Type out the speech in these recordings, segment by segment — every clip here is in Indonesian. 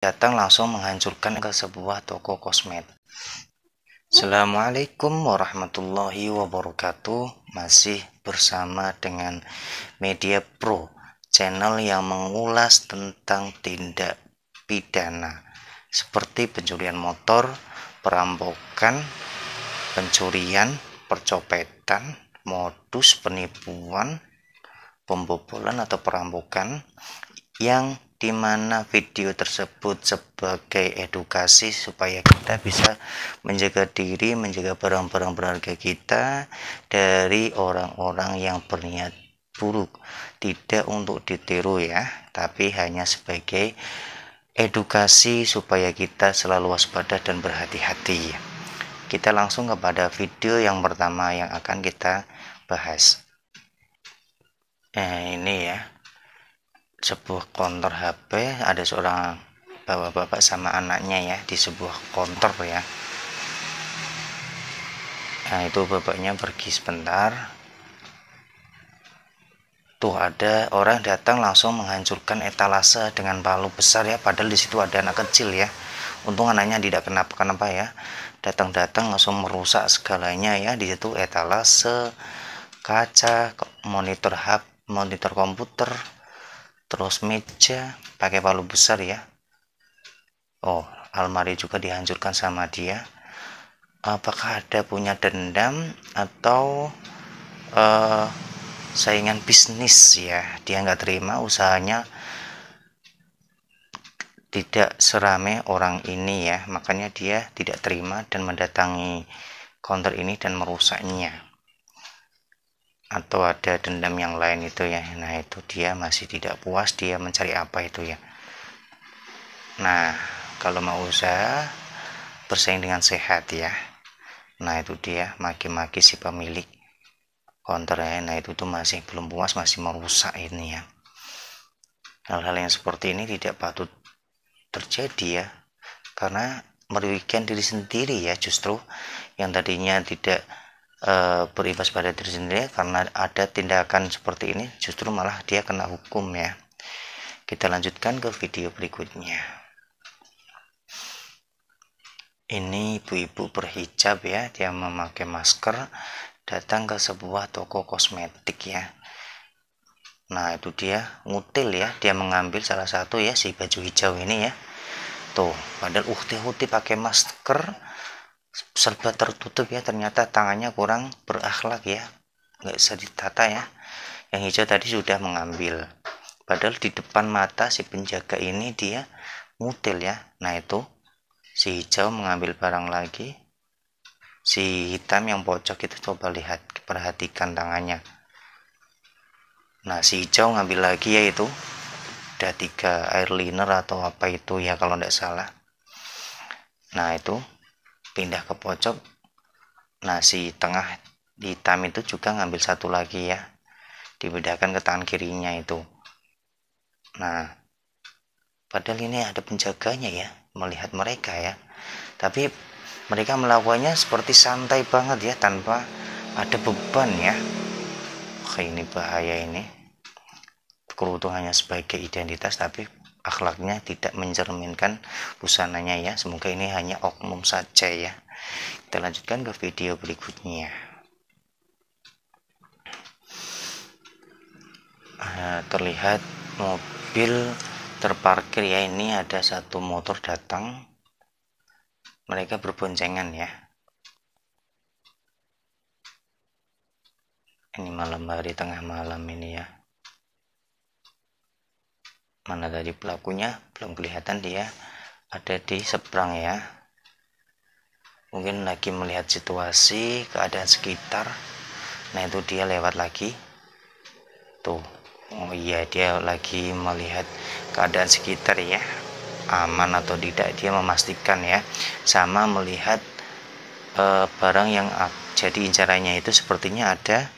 datang langsung menghancurkan ke sebuah toko kosmetik. Assalamualaikum warahmatullahi wabarakatuh. Masih bersama dengan Media Pro, channel yang mengulas tentang tindak pidana seperti pencurian motor, perampokan, pencurian, percopetan, modus penipuan, pembobolan atau perampokan, yang dimana video tersebut sebagai edukasi supaya kita bisa menjaga diri, menjaga barang-barang berharga kita dari orang-orang yang berniat buruk. Tidak untuk ditiru ya, tapi hanya sebagai edukasi supaya kita selalu waspada dan berhati-hati. Kita langsung kepada video yang pertama yang akan kita bahas. Ini ya, sebuah konter HP, ada seorang bapak-bapak sama anaknya ya di sebuah konter ya. Nah, itu bapaknya pergi sebentar. Tuh ada orang datang langsung menghancurkan etalase dengan palu besar ya, padahal di situ ada anak kecil ya. Untung anaknya tidak kenapa-kenapa ya. Datang-datang langsung merusak segalanya ya, di situ etalase, kaca, monitor HP, monitor komputer, terus meja pakai palu besar ya. Oh, almari juga dihancurkan sama dia. Apakah ada punya dendam atau saingan bisnis ya? Dia nggak terima usahanya tidak serame orang ini ya, makanya dia tidak terima dan mendatangi counter ini dan merusaknya. Atau ada dendam yang lain itu ya. Nah, itu dia masih tidak puas, dia mencari apa itu ya. Nah, kalau mau usaha bersaing dengan sehat ya. Nah, itu dia maki-maki si pemilik counter ya. Nah, itu tuh masih belum puas, masih merusak ini ya. Hal-hal yang seperti ini tidak patut terjadi ya, karena merugikan diri sendiri ya. Justru yang tadinya tidak berimbas pada diri sendiri karena ada tindakan seperti ini, justru malah dia kena hukum ya. Kita lanjutkan ke video berikutnya. Ini ibu-ibu berhijab ya, dia memakai masker datang ke sebuah toko kosmetik ya. Nah, itu dia ngutil ya, dia mengambil salah satu ya, si baju hijau ini ya. Tuh, padahal uhti pakai masker serba tertutup ya, ternyata tangannya kurang berakhlak ya, nggak bisa ditata ya. Yang hijau tadi sudah mengambil, padahal di depan mata si penjaga ini dia ngutil ya. Nah, itu si hijau mengambil barang lagi, si hitam yang pojok itu coba lihat, perhatikan tangannya. Nah, si hijau ngambil lagi yaitu ada 3 eyeliner atau apa itu ya kalau tidak salah. Nah, itu pindah ke pojok. Nah, si tengah hitam itu juga ngambil satu lagi ya, dibedakan ke tangan kirinya itu. Nah, padahal ini ada penjaganya ya, melihat mereka ya, tapi mereka melakukannya seperti santai banget ya, tanpa ada beban ya. Ini bahaya ini. Kerudung hanya sebagai identitas, tapi akhlaknya tidak mencerminkan busananya ya. Semoga ini hanya oknum saja ya. Kita lanjutkan ke video berikutnya. Terlihat mobil terparkir ya, ini ada satu motor datang, mereka berboncengan ya. Ini malam hari, tengah malam ini ya. Mana tadi pelakunya belum kelihatan, dia ada di seberang ya, mungkin lagi melihat situasi keadaan sekitar. Nah, itu dia lewat lagi tuh. Oh iya, dia lagi melihat keadaan sekitar ya, aman atau tidak, dia memastikan ya, sama melihat barang yang jadi incarannya itu sepertinya ada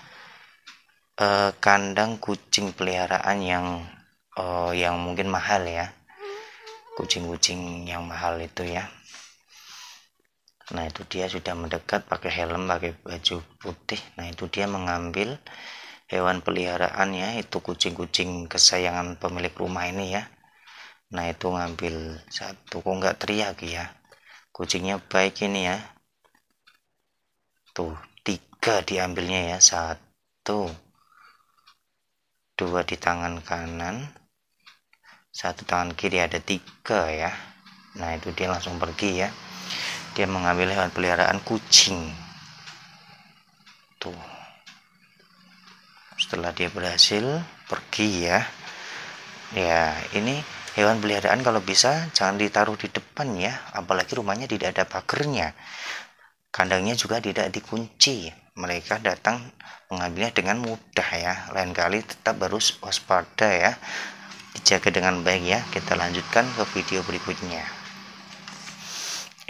kandang kucing peliharaan yang mungkin mahal ya, kucing-kucing yang mahal itu ya. Nah, itu dia sudah mendekat pakai helm, pakai baju putih. Nah, itu dia mengambil hewan peliharaan ya, itu kucing-kucing kesayangan pemilik rumah ini ya. Nah itu ngambil satu, kok nggak teriak ya, kucingnya baik ini ya. Tuh 3 diambilnya ya, 1 2 di tangan kanan, 1 tangan kiri, ada 3 ya. Nah itu dia langsung pergi ya, dia mengambil hewan peliharaan kucing. Tuh setelah dia berhasil pergi ya. Ya ini hewan peliharaan kalau bisa jangan ditaruh di depan ya, apalagi rumahnya tidak ada pagernya, kandangnya juga tidak dikunci, mereka datang mengambilnya dengan mudah ya. Lain kali tetap harus waspada ya, dijaga dengan baik ya. Kita lanjutkan ke video berikutnya.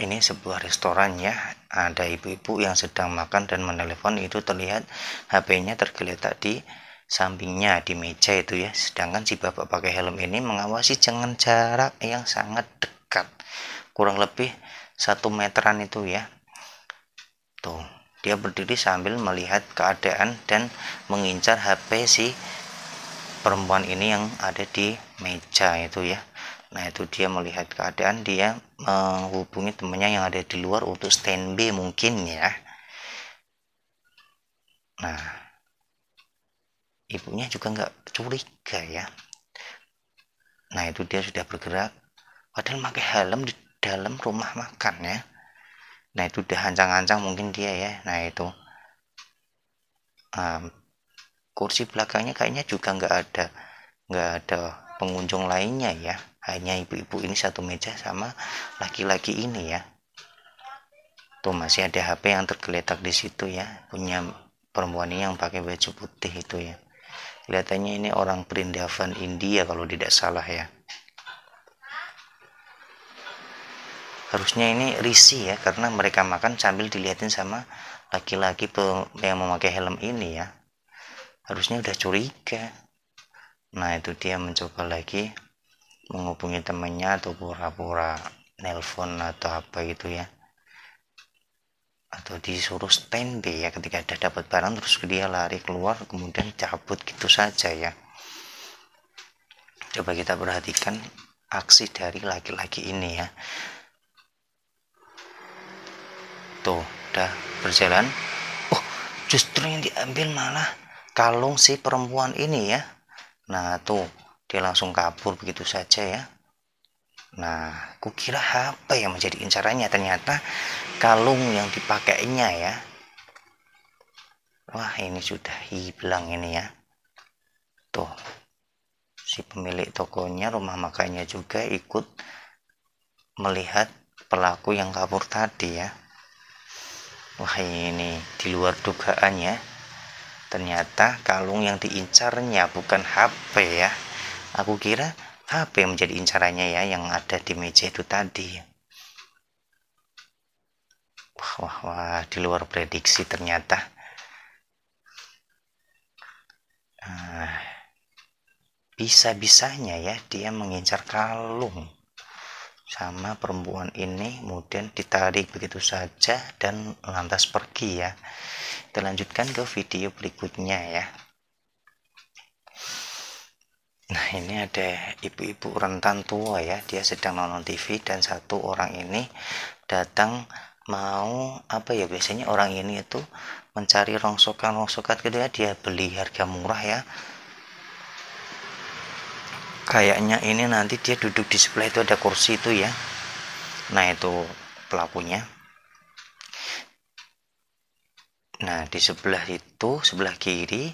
Ini sebuah restoran ya, ada ibu-ibu yang sedang makan dan menelepon. Itu terlihat HP-nya tergeletak di sampingnya di meja itu ya, sedangkan si bapak pakai helm ini mengawasi dengan jarak yang sangat dekat, kurang lebih 1 meteran itu ya. Tuh dia berdiri sambil melihat keadaan dan mengincar HP si perempuan ini yang ada di meja itu ya. Nah itu dia melihat keadaan, dia menghubungi temannya yang ada di luar untuk standby mungkin ya. Nah ibunya juga nggak curiga ya. Nah itu dia sudah bergerak padahal pakai helm di dalam rumah makan ya. Nah itu udah ancang-ancang mungkin dia ya. Nah itu kursi belakangnya kayaknya juga nggak ada pengunjung lainnya ya, hanya ibu-ibu ini satu meja sama laki-laki ini ya. Tuh masih ada HP yang tergeletak di situ ya, punya perempuan ini yang pakai baju putih itu ya. Kelihatannya ini orang Brindavan India kalau tidak salah ya. Harusnya ini risih ya, karena mereka makan sambil dilihatin sama laki-laki yang memakai helm ini ya. Harusnya udah curiga. Nah itu dia mencoba lagi menghubungi temannya atau pura-pura nelpon atau apa gitu ya, atau disuruh standby ya. Ketika ada dapat barang terus dia lari keluar kemudian cabut gitu saja ya. Coba kita perhatikan aksi dari laki-laki ini ya. Tuh udah berjalan, oh justru yang diambil malah kalung si perempuan ini ya. Nah tuh dia langsung kabur begitu saja ya. Nah kukira apa yang menjadi incarannya, ternyata kalung yang dipakainya ya. Wah ini sudah hilang ini ya. Tuh si pemilik tokonya, rumah makannya juga ikut melihat pelaku yang kabur tadi ya. Wah ini di luar dugaan ya, ternyata kalung yang diincarnya bukan HP ya. Aku kira HP yang menjadi incarannya ya, yang ada di meja itu tadi. Wah di luar prediksi ternyata. Bisa-bisanya ya dia mengincar kalung sama perempuan ini, kemudian ditarik begitu saja dan lantas pergi ya. Kita lanjutkan ke video berikutnya ya. Nah ini ada ibu-ibu rentan tua ya, dia sedang nonton TV dan satu orang ini datang mau apa ya, biasanya orang ini itu mencari rongsokan gitu ya, dia beli harga murah ya. Kayaknya ini nanti dia duduk di sebelah itu, ada kursi itu ya. Nah itu pelakunya. Nah di sebelah itu, sebelah kiri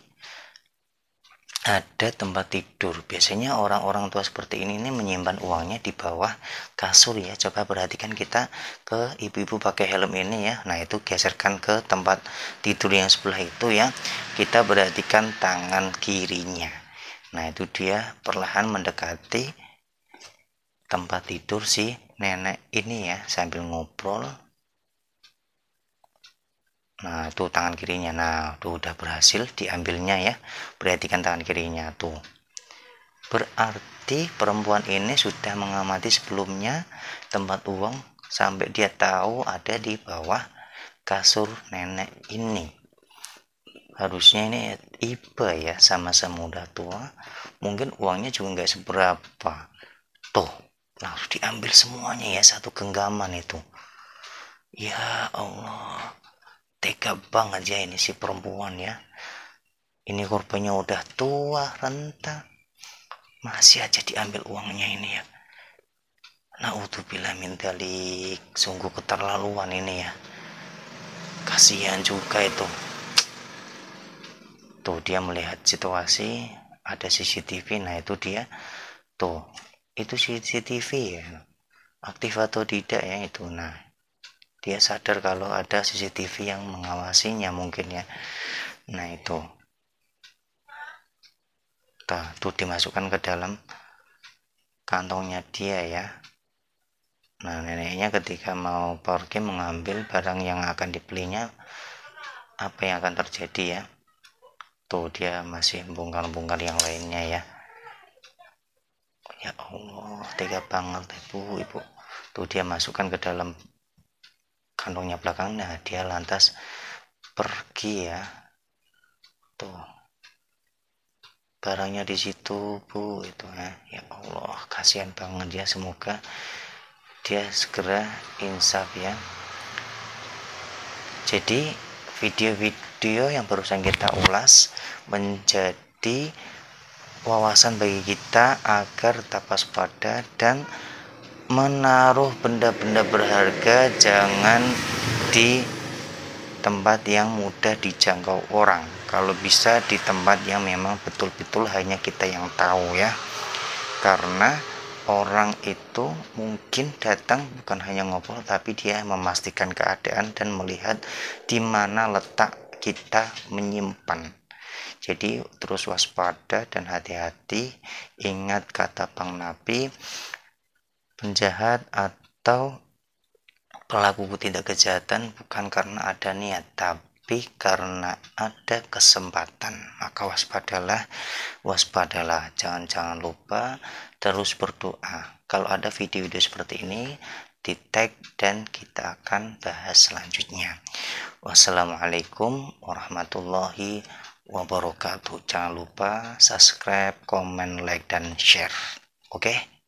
ada tempat tidur. Biasanya orang-orang tua seperti ini menyimpan uangnya di bawah kasur ya. Coba perhatikan kita ke ibu-ibu pakai helm ini ya. Nah itu geserkan ke tempat tidur yang sebelah itu ya. Kita perhatikan tangan kirinya. Nah itu dia perlahan mendekati tempat tidur si nenek ini ya, sambil ngobrol. Nah itu tangan kirinya. Nah tuh udah berhasil diambilnya ya. Perhatikan tangan kirinya tuh. Berarti perempuan ini sudah mengamati sebelumnya tempat uang sampai dia tahu ada di bawah kasur nenek ini. Harusnya ini iba ya, sama-sama udah tua, mungkin uangnya juga nggak seberapa. Tuh, langsung diambil semuanya ya, satu genggaman itu. Ya Allah, tega banget ya ini si perempuan ya. Ini korbannya udah tua, renta, masih aja diambil uangnya ini ya. Naudzubillah min dzalik, sungguh keterlaluan ini ya. Kasihan juga itu. Tuh dia melihat situasi, ada CCTV, nah itu dia. Tuh, itu CCTV ya. Aktif atau tidak ya itu. Nah, dia sadar kalau ada CCTV yang mengawasinya mungkin ya. Nah itu. Tuh dimasukkan ke dalam kantongnya dia ya. Nah, neneknya ketika mau pergi mengambil barang yang akan dibelinya, apa yang akan terjadi ya? Tuh dia masih bongkar-bongkar yang lainnya ya. Ya Allah, tega banget ibu. Tuh dia masukkan ke dalam kantongnya belakang. Nah, dia lantas pergi ya. Tuh barangnya di situ bu, itu ya. Ya Allah, kasihan banget ya. Semoga dia segera insaf ya. Jadi video-video yang barusan kita ulas menjadi wawasan bagi kita agar tetap waspada dan menaruh benda-benda berharga jangan di tempat yang mudah dijangkau orang. Kalau bisa di tempat yang memang betul-betul hanya kita yang tahu ya. Karena orang itu mungkin datang bukan hanya ngobrol, tapi dia memastikan keadaan dan melihat di mana letak kita menyimpan. Jadi terus waspada dan hati-hati. Ingat kata Bang Nabi, penjahat atau pelaku tindak kejahatan bukan karena ada niat, tapi karena ada kesempatan. Maka waspadalah, jangan lupa terus berdoa. Kalau ada video-video seperti ini, di tag dan kita akan bahas selanjutnya. Wassalamualaikum warahmatullahi wabarakatuh. Jangan lupa subscribe, comment, like, dan share. Oke?